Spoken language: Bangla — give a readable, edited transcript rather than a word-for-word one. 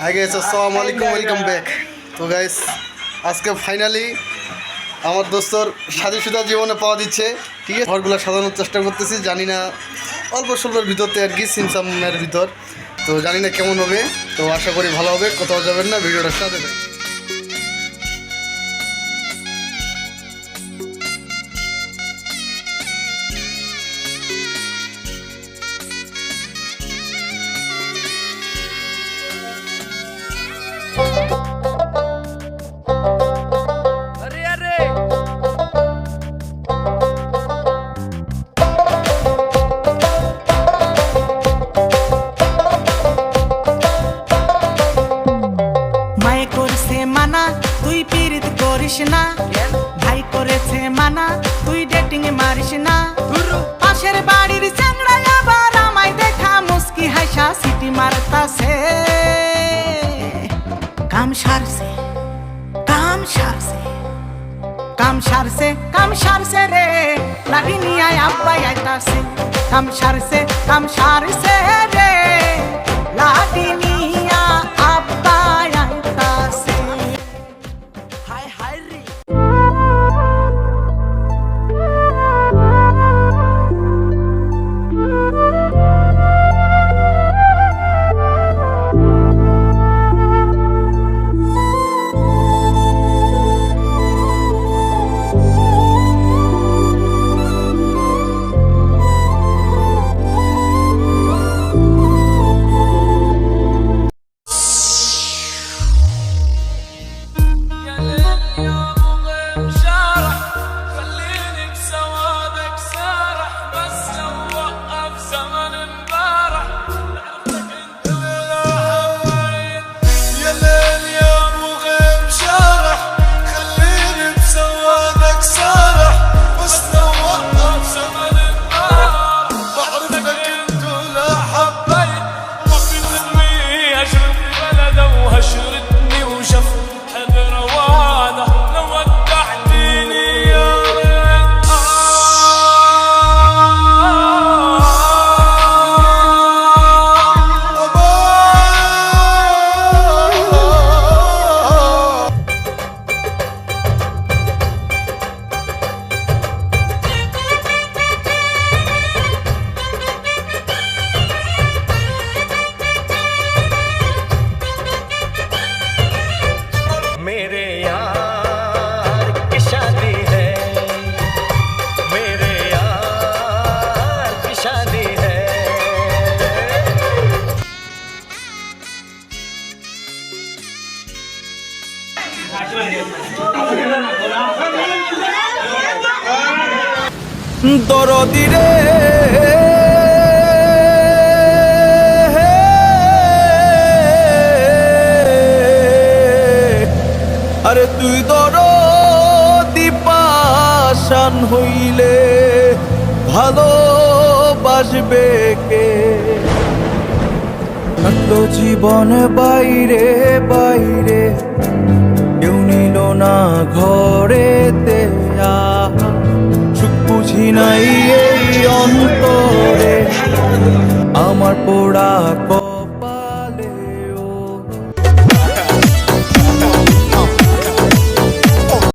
হাই গাইস, আসসালামু আলাইকুম, ওয়েলকাম ব্যাক। তো গাইস, আজকে ফাইনালি আমার দোস্তর সাদা জীবনে পাওয়া দিচ্ছে। ঠিক আছে, ঘরগুলো সাজানোর চেষ্টা করতেছি, জানি না অল্প স্বল্পের ভিতরতে আর কি, সিমসামের ভিতর। তো জানি না কেমন হবে, তো আশা করি ভালো হবে। কোথাও যাবেন না, ভিডিওটার সাথে থাকুন। তুই পীড়িত করিস না, ভাই করেছে মানা, তুই ডেটিং এ মারিস না। পাশের বাড়ির চ্যাংড়া আবার আমায় দেখা মুস্কি হাসা সিটি মারতাছে। কাম সারছে কাম সারছে কাম সারছে কাম সারছে রে, লাঠি নিয়ে আব্বাই আইতাছে। কাম সারছে রে, লাঠি নিয়া আব্বাই আইতাছে। হায় হায় রে, দরদি রে আরে তুই দরদি পাশান হইলে ভালোবাসবে কে? থাকলো জীবন বাইরে বাইরে, কেউ নিল না ঘরেতে। সুখ বুঝি নাই এই অন্তরে, আমার পোড়া